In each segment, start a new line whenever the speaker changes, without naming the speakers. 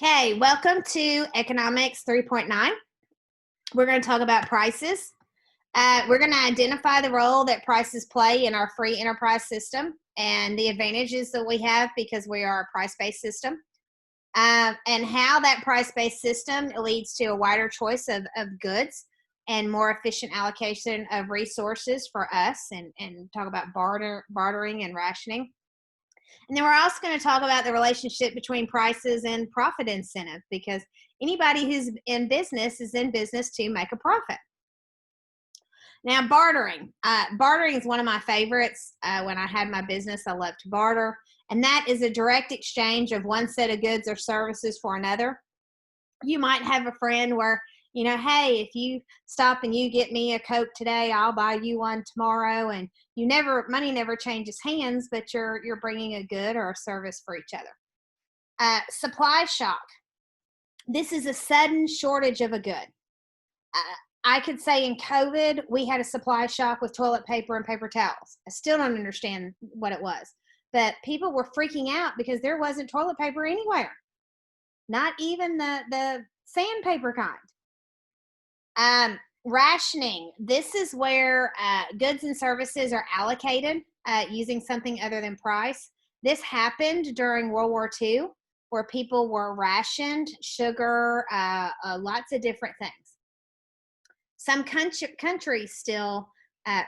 Okay, welcome to Economics 3.9. We're going to talk about prices. We're going to identify the role that prices play in our free enterprise system and the advantages that we have because we are a price-based system, and how that price-based system leads to a wider choice of goods and more efficient allocation of resources for us, and talk about bartering and rationing. And then we're also going to talk about the relationship between prices and profit incentive, because anybody who's in business is in business to make a profit. Now, bartering. Bartering is one of my favorites. When I had my business, I loved to barter. And that is a direct exchange of one set of goods or services for another. You might have a friend where, hey, if you stop and you get me a Coke today, I'll buy you one tomorrow. And money never changes hands, but you're bringing a good or a service for each other. Supply shock. This is a sudden shortage of a good. I could say in COVID, we had a supply shock with toilet paper and paper towels. I still don't understand what it was, but people were freaking out because there wasn't toilet paper anywhere. Not even the sandpaper kind. Rationing. This is where goods and services are allocated using something other than price. This happened during World War II, where people were rationed sugar, lots of different things. Some countries still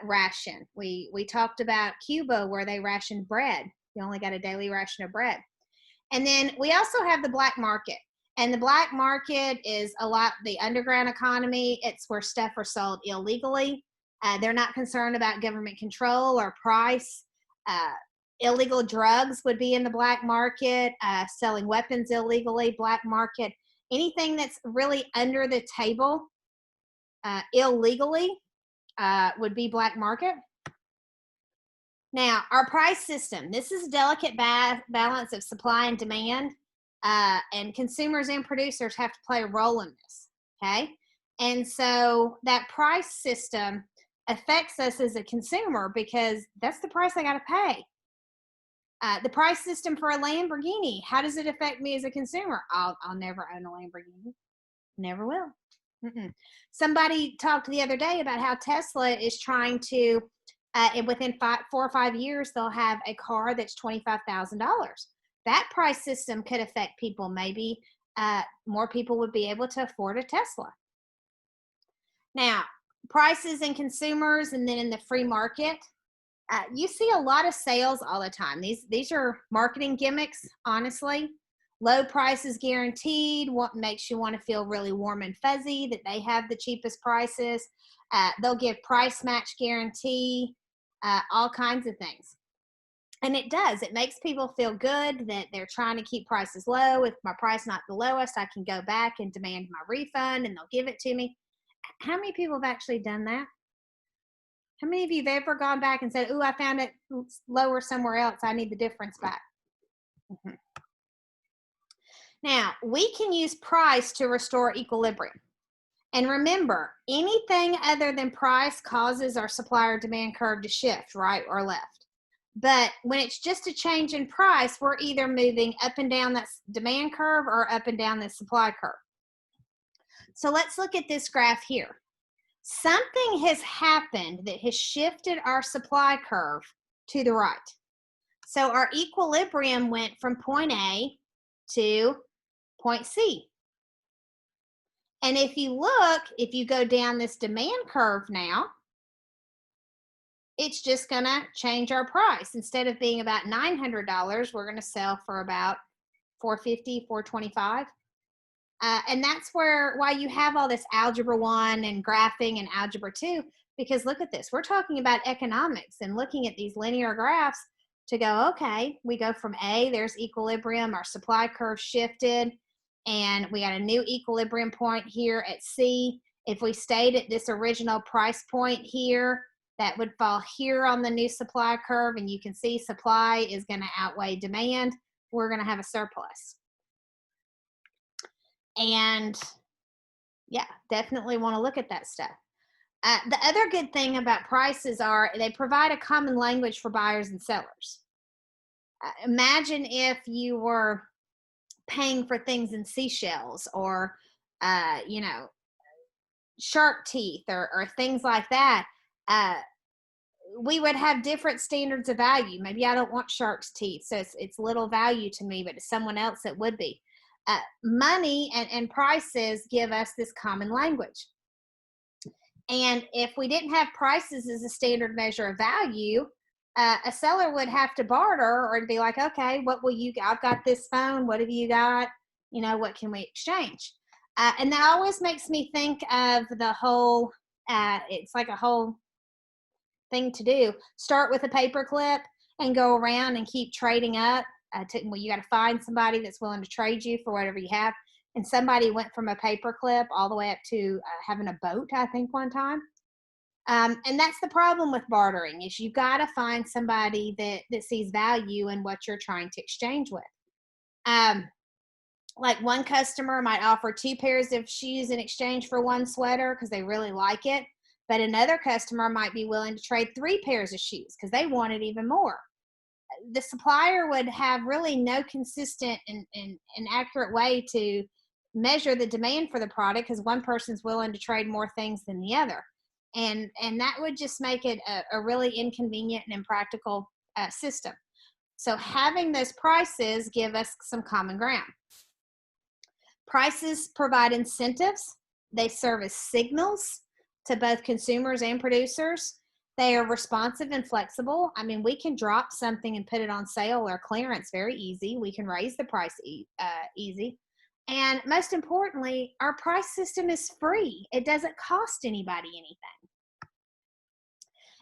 ration. We talked about Cuba, where they rationed bread. You only got a daily ration of bread. And then we also have the black market. And the black market is the underground economy. It's where stuff are sold illegally. They're not concerned about government control or price. Illegal drugs would be in the black market. Selling weapons illegally, black market. Anything that's really under the table illegally would be black market. Now, our price system. This is a delicate balance of supply and demand. And consumers and producers have to play a role in this, okay? And so that price system affects us as a consumer because that's the price I got to pay. The price system for a Lamborghini, how does it affect me as a consumer? I'll never own a Lamborghini. Never will. Somebody talked the other day about how Tesla is trying to, within 4 or 5 years, they'll have a car that's $25,000. That price system could affect people. Maybe more people would be able to afford a Tesla. Now, prices and consumers, and then in the free market, you see a lot of sales all the time. These are marketing gimmicks, honestly. Low prices guaranteed. What makes you want to feel really warm and fuzzy that they have the cheapest prices. They'll give price match guarantee, all kinds of things. And it does. It makes people feel good that they're trying to keep prices low. If my price not the lowest, I can go back and demand my refund and they'll give it to me. How many people have actually done that? How many of you have ever gone back and said, "Ooh, I found it lower somewhere else. I need the difference back"? Now, we can use price to restore equilibrium. And remember, anything other than price causes our supply or demand curve to shift right or left. But when it's just a change in price, we're either moving up and down that demand curve or up and down the supply curve. So let's look at this graph here. Something has happened that has shifted our supply curve to the right. So our equilibrium went from point A to point C. And if you go down this demand curve now, it's just going to change our price. Instead of being about $900, we're going to sell for about $450, $425. And that's why you have all this Algebra 1 and graphing and Algebra 2, because look at this. We're talking about economics and looking at these linear graphs to go, okay, we go from A, there's equilibrium, our supply curve shifted, and we got a new equilibrium point here at C. If we stayed at this original price point here, that would fall here on the new supply curve, and you can see supply is going to outweigh demand. We're going to have a surplus. And yeah, definitely want to look at that stuff. The other good thing about prices are they provide a common language for buyers and sellers. Imagine if you were paying for things in seashells or, you know, shark teeth or things like that, we would have different standards of value. Maybe I don't want shark's teeth, so it's little value to me, but to someone else it would be. Money and prices give us this common language. And if we didn't have prices as a standard measure of value, a seller would have to barter or be like, okay, what will you, I've got this phone, what have you got? You know, what can we exchange? And that always makes me think of the whole, it's like a whole thing to do. Start with a paper clip and go around and keep trading up. Well, you got to find somebody that's willing to trade you for whatever you have. And somebody went from a paper clip all the way up to having a boat, I think, one time. And that's the problem with bartering, is you got to find somebody that sees value in what you're trying to exchange with. Like one customer might offer 2 pairs of shoes in exchange for 1 sweater because they really like it. But another customer might be willing to trade 3 pairs of shoes because they want it even more. The supplier would have really no consistent and accurate way to measure the demand for the product because one person's willing to trade more things than the other. And that would just make it a really inconvenient and impractical system. So having those prices give us some common ground. Prices provide incentives. They serve as signals to both consumers and producers. They are responsive and flexible. I mean, we can drop something and put it on sale or clearance very easy. We can raise the price easy. And most importantly, our price system is free. It doesn't cost anybody anything.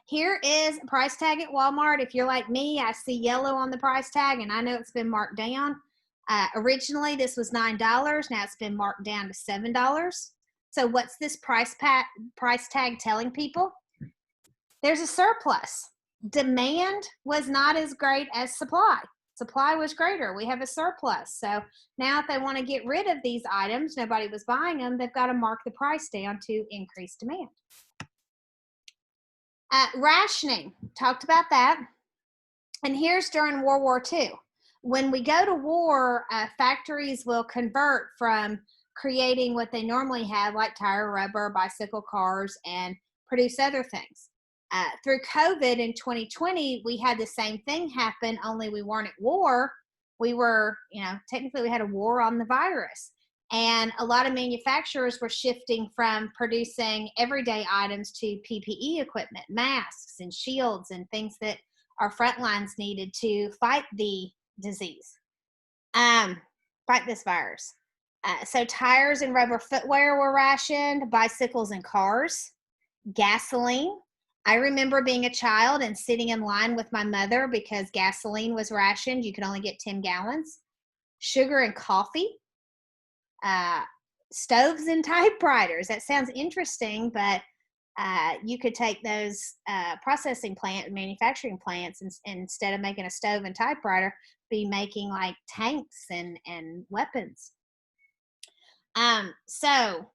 Here is a price tag at Walmart. If you're like me, I see yellow on the price tag and I know it's been marked down. Originally, this was $9. Now it's been marked down to $7. So what's this price tag telling people? There's a surplus. Demand was not as great as supply. Supply was greater. We have a surplus. So now if they want to get rid of these items, nobody was buying them, they've got to mark the price down to increase demand. Rationing, talked about that. And here's during World War II. When we go to war, factories will convert from creating what they normally have, like tire, rubber, bicycle, cars, and produce other things. Through COVID in 2020, we had the same thing happen, only we weren't at war. We were, technically we had a war on the virus. And a lot of manufacturers were shifting from producing everyday items to PPE equipment, masks and shields and things that our front lines needed to fight the disease, fight this virus. So tires and rubber footwear were rationed, bicycles and cars, gasoline. I remember being a child and sitting in line with my mother because gasoline was rationed. You could only get 10 gallons. Sugar and coffee. Stoves and typewriters. That sounds interesting, but you could take those manufacturing plants, and instead of making a stove and typewriter, be making like tanks and weapons. So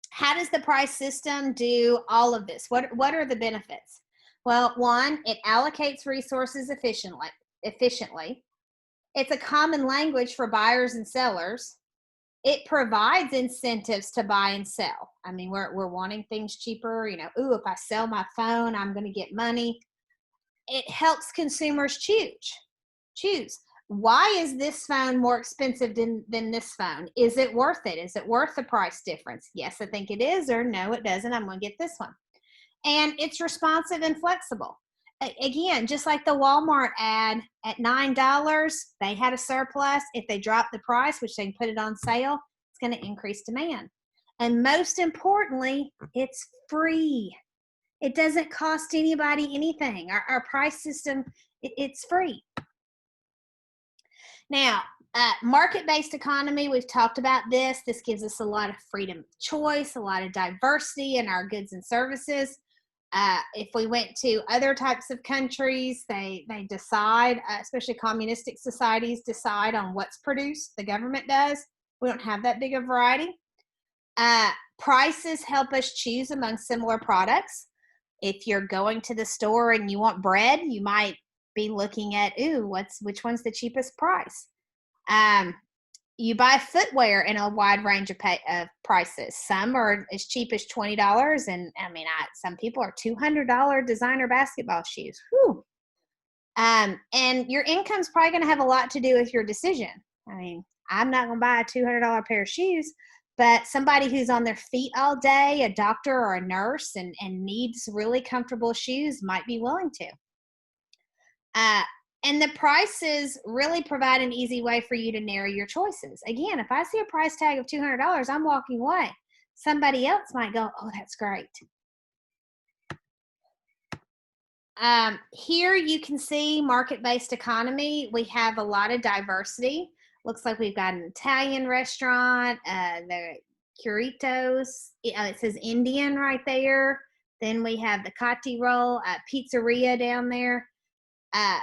how does the price system do all of this? What are the benefits? Well, one, it allocates resources efficiently. It's a common language for buyers and sellers. It provides incentives to buy and sell. I mean, we're wanting things cheaper. If I sell my phone, I'm going to get money. It helps consumers choose. Why is this phone more expensive than this phone? Is it worth it? Is it worth the price difference? Yes, I think it is, or no, it doesn't. I'm going to get this one. And it's responsive and flexible. Again, just like the Walmart ad at $9, they had a surplus. If they drop the price, which they can put it on sale, it's going to increase demand. And most importantly, it's free. It doesn't cost anybody anything. Our price system, it's free. Now, market-based economy, we've talked about this. This gives us a lot of freedom of choice, a lot of diversity in our goods and services. If we went to other types of countries, they decide, especially communistic societies, decide on what's produced. The government does. We don't have that big a variety. Prices help us choose among similar products. If you're going to the store and you want bread, you might be looking at, which one's the cheapest price? You buy footwear in a wide range of prices. Some are as cheap as $20, and I mean, some people are $200 designer basketball shoes. Whew. And your income's probably going to have a lot to do with your decision. I mean, I'm not going to buy a $200 pair of shoes, but somebody who's on their feet all day, a doctor or a nurse, and needs really comfortable shoes might be willing to. And the prices really provide an easy way for you to narrow your choices. Again, if I see a price tag of $200, I'm walking away. Somebody else might go, oh, that's great. Here you can see market-based economy. We have a lot of diversity. Looks like we've got an Italian restaurant, the Curitos. It says Indian right there. Then we have the Catti roll, pizzeria down there. A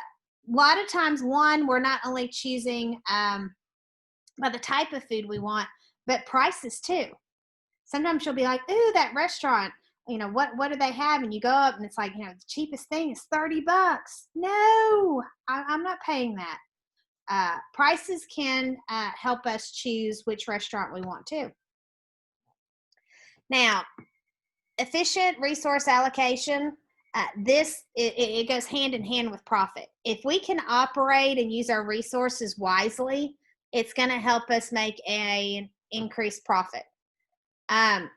lot of times, we're not only choosing by the type of food we want, but prices too. Sometimes you'll be like, ooh, that restaurant, what do they have? And you go up and it's like, the cheapest thing is $30. No, I'm not paying that. Prices can help us choose which restaurant we want to. Now, efficient resource allocation, it goes hand in hand with profit. If we can operate and use our resources wisely, it's going to help us make an increased profit.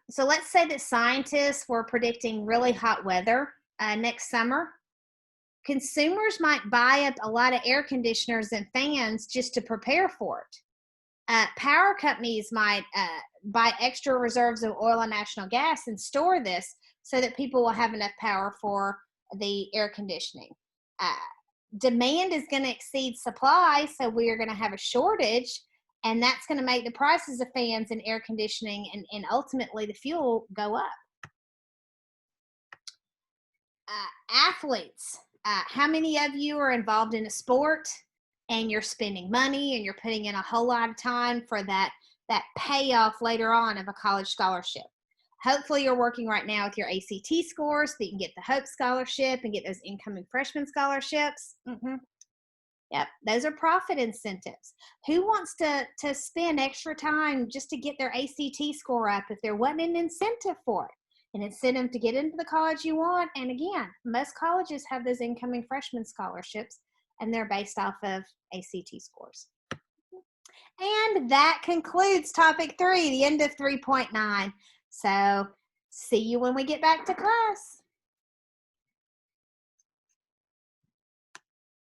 So let's say that scientists were predicting really hot weather next summer. Consumers might buy up a lot of air conditioners and fans just to prepare for it. Power companies might buy extra reserves of oil and natural gas and store this so that people will have enough power for the air conditioning. Demand is going to exceed supply, so we are going to have a shortage, and that's going to make the prices of fans and air conditioning and ultimately the fuel go up. Athletes, how many of you are involved in a sport and you're spending money and you're putting in a whole lot of time for that payoff later on of a college scholarship? Hopefully you're working right now with your ACT scores so that you can get the Hope Scholarship and get those incoming freshman scholarships. Yep, those are profit incentives. Who wants to spend extra time just to get their ACT score up if there wasn't an incentive for it? An incentive to get into the college you want. And again, most colleges have those incoming freshman scholarships, and they're based off of ACT scores. And that concludes topic 3, the end of 3.9. So see you when we get back to class.